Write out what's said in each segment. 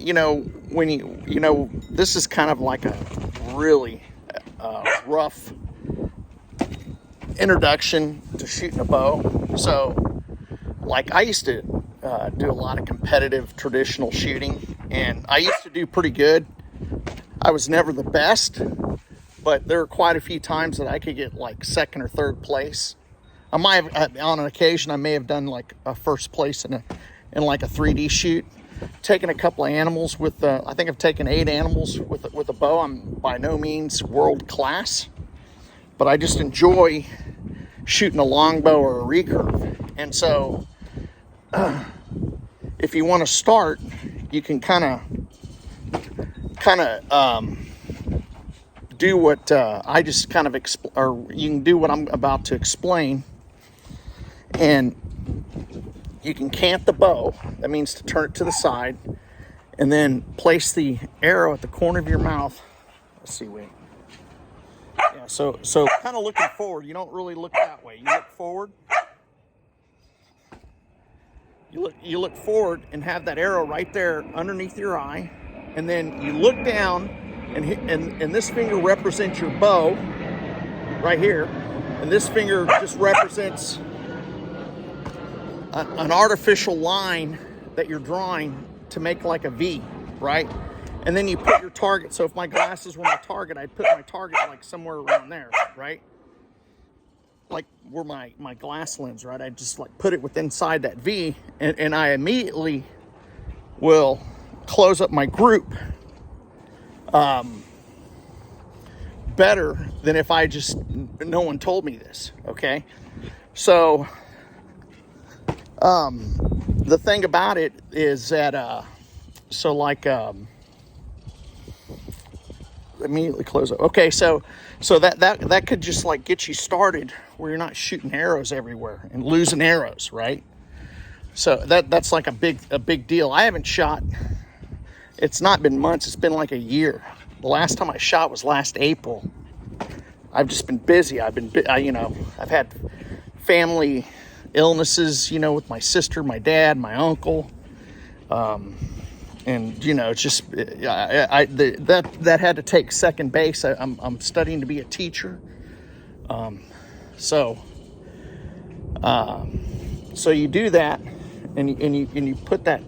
when this is kind of like a really rough introduction to shooting a bow. So, like, I used to do a lot of competitive traditional shooting, and I used to do pretty good. I was never the best, but there were quite a few times that I could get like second or third place. I might have, on an occasion, I may have done like a first place in like a 3D shoot. Taken a couple of animals with, I think I've taken 8 animals with a bow. I'm by no means world class, but I just enjoy shooting a longbow or a recurve. And so, if you want to start, you can kind of do what I just kind of or you can do what I'm about to explain, and you can cant the bow. That means to turn it to the side, and then place the arrow at the corner of your mouth. Let's see, wait. Yeah, so kind of looking forward. You don't really look that way. You look forward. You look forward and have that arrow right there underneath your eye, and then you look down, and this finger represents your bow right here, and this finger just represents an artificial line that you're drawing to make like a V, right? And then you put your target. So if my glasses were my target, I'd put my target like somewhere around there, right? Like where my glass lens, right? I just like put it within inside that V, and I immediately will close up my group better than if no one told me this, okay? So the thing about it is that immediately close up. Okay, so that could just like get you started where you're not shooting arrows everywhere and losing arrows, right? So that's like a big deal. I haven't shot. It's not been months. It's been like a year. The last time I shot was last April. I've just been busy. I've had family illnesses, with my sister, my dad, my uncle, and it's just that had to take second base. I'm studying to be a teacher, so you do that, and you put that,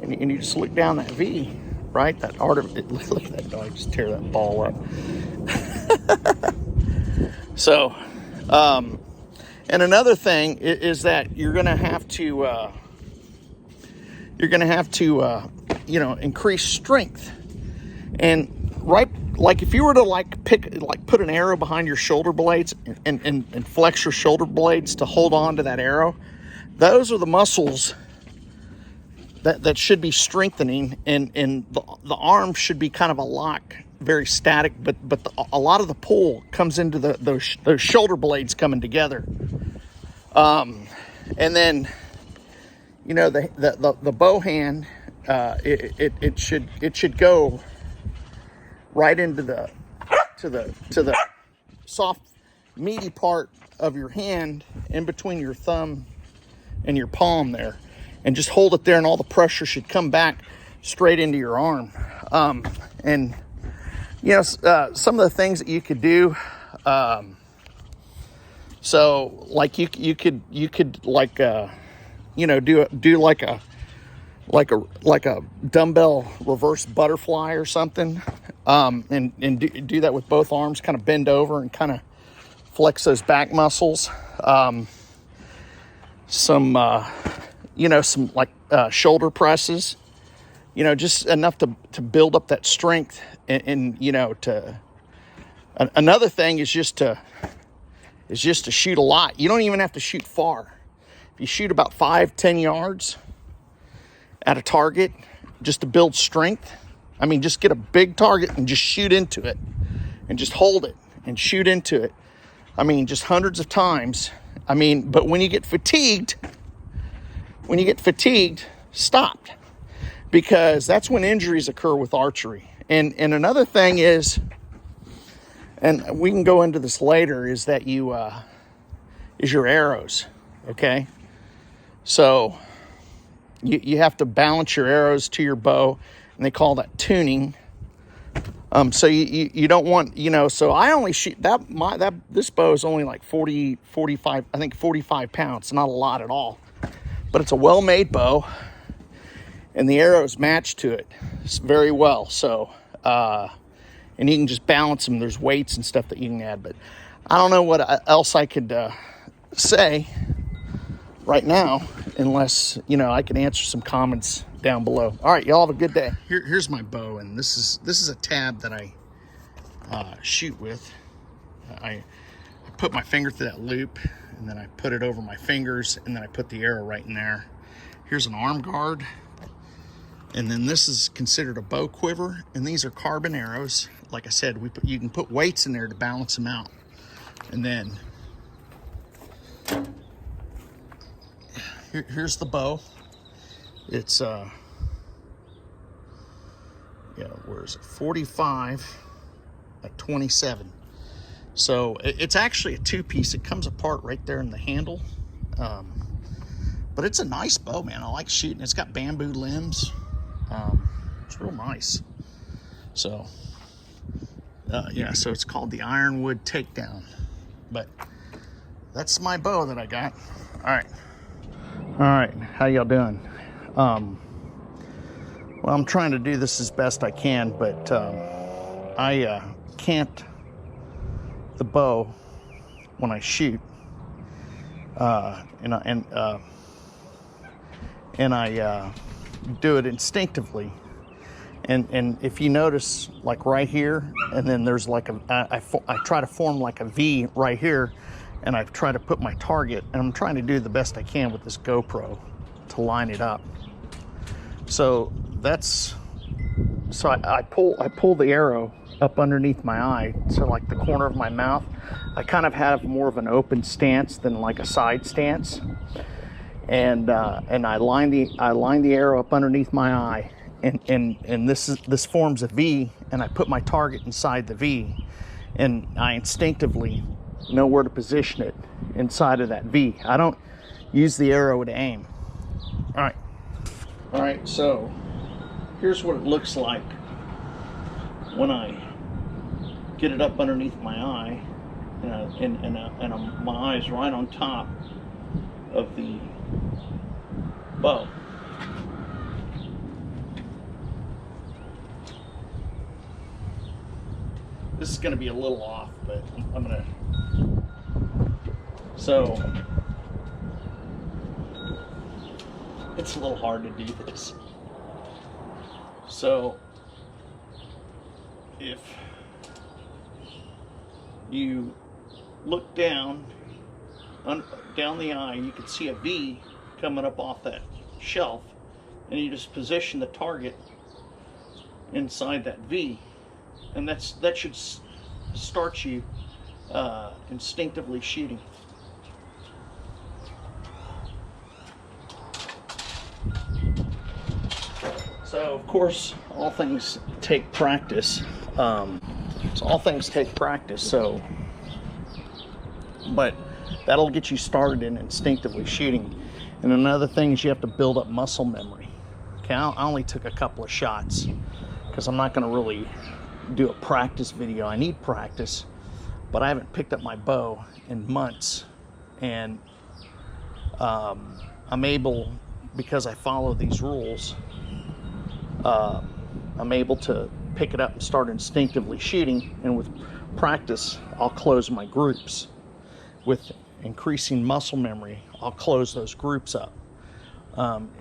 and you just look down that V, right? That art of it. Look at that dog just tear that ball up. So, and another thing is that you're gonna have to increase strength, and right, like if you were to put an arrow behind your shoulder blades and flex your shoulder blades to hold on to that arrow, those are the muscles that should be strengthening, and the arm should be kind of a lock, very static, but a lot of the pull comes into those shoulder blades coming together, and then the bow hand, it should go right into the soft meaty part of your hand, in between your thumb and your palm there, and just hold it there, and all the pressure should come back straight into your arm. And some of the things that you could do, so like you could like do like a dumbbell reverse butterfly or something, and do that with both arms, kind of bend over and kind of flex those back muscles. Some like shoulder presses, just enough to build up that strength, and another thing is just to shoot a lot. You don't even have to shoot far. If you shoot about 5-10 yards at a target, just to build strength. I mean, just get a big target and just shoot into it, and just hold it and shoot into it. I mean, just hundreds of times. I mean, but when you get fatigued, stop, because that's when injuries occur with archery. And another thing is, and we can go into this later, is that is your arrows, okay? So you have to balance your arrows to your bow, and they call that tuning. So you don't want, so I only shoot this bow is only like 45, I think 45 pounds, not a lot at all, but it's a well-made bow, and the arrows match to it very well. So, and you can just balance them. There's weights and stuff that you can add, but I don't know what else I could say right now, unless, I can answer some comments down below. All right, y'all have a good day. Here's my bow, and this is a tab that I shoot with. I put my finger through that loop, and then I put it over my fingers, and then I put the arrow right in there. Here's an arm guard, and then this is considered a bow quiver, and these are carbon arrows. Like I said, you can put weights in there to balance them out. And then here's the bow. It's where is it? 45 at 27. So it's actually a two-piece. It comes apart right there in the handle. But it's a nice bow, man. I like shooting. It's got bamboo limbs. It's real nice. So so it's called the Ironwood Takedown. But that's my bow that I got. All right, how y'all doing? Well, I'm trying to do this as best I can, but I can't the bow when I shoot, and I do it instinctively. And if you notice, like right here, and then there's like I try to form like a V right here, and I try to put my target, and I'm trying to do the best I can with this GoPro to line it up. So I pull the arrow up underneath my eye, so like the corner of my mouth. I kind of have more of an open stance than like a side stance, and I line the arrow up underneath my eye, and this forms a V, and I put my target inside the V, and I instinctively know where to position it inside of that V. I don't use the arrow to aim. All right, so here's what it looks like when I get it up underneath my eye, and my eye's right on top of the bow. This is going to be a little off, but I'm going to... So, it's a little hard to do this. So, if you look down the eye, you can see a V coming up off that shelf, and you just position the target inside that V, and that should start you instinctively shooting. So of course, all things take practice. So, but that'll get you started in instinctively shooting. And another thing is you have to build up muscle memory. Okay, I only took a couple of shots because I'm not going to really do a practice video. I need practice, but I haven't picked up my bow in months, and I'm able, because I follow these rules, I'm able to pick it up and start instinctively shooting, and with practice I'll close my groups. With increasing muscle memory, I'll close those groups up.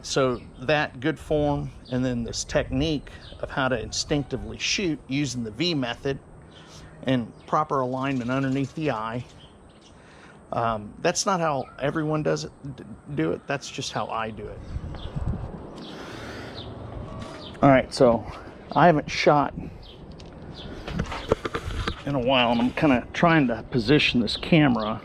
So that good form, and then this technique of how to instinctively shoot using the V method and proper alignment underneath the eye. That's not how everyone do it. That's just how I do it. All right, so I haven't shot in a while, and I'm kind of trying to position this camera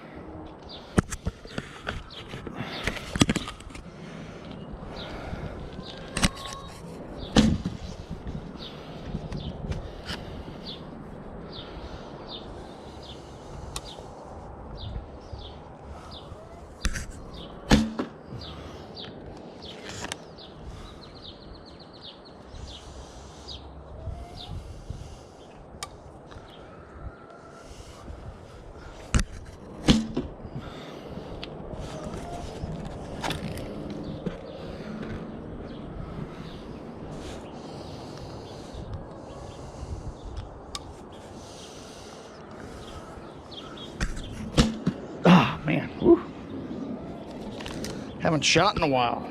Haven't shot in a while.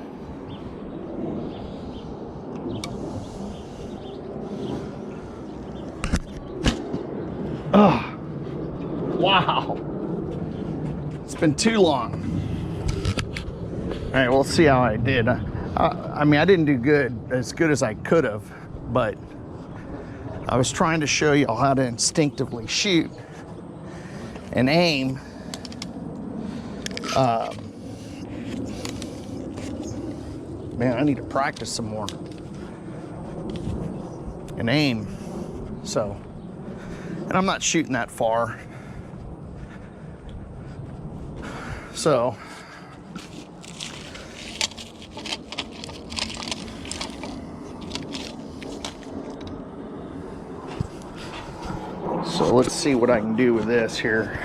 Oh, wow. It's been too long. All right, we'll see how I did. I mean, I didn't do as good as I could have, but I was trying to show you how to instinctively shoot and aim. Man, I need to practice some more and aim. So, and I'm not shooting that far. So, let's see what I can do with this here.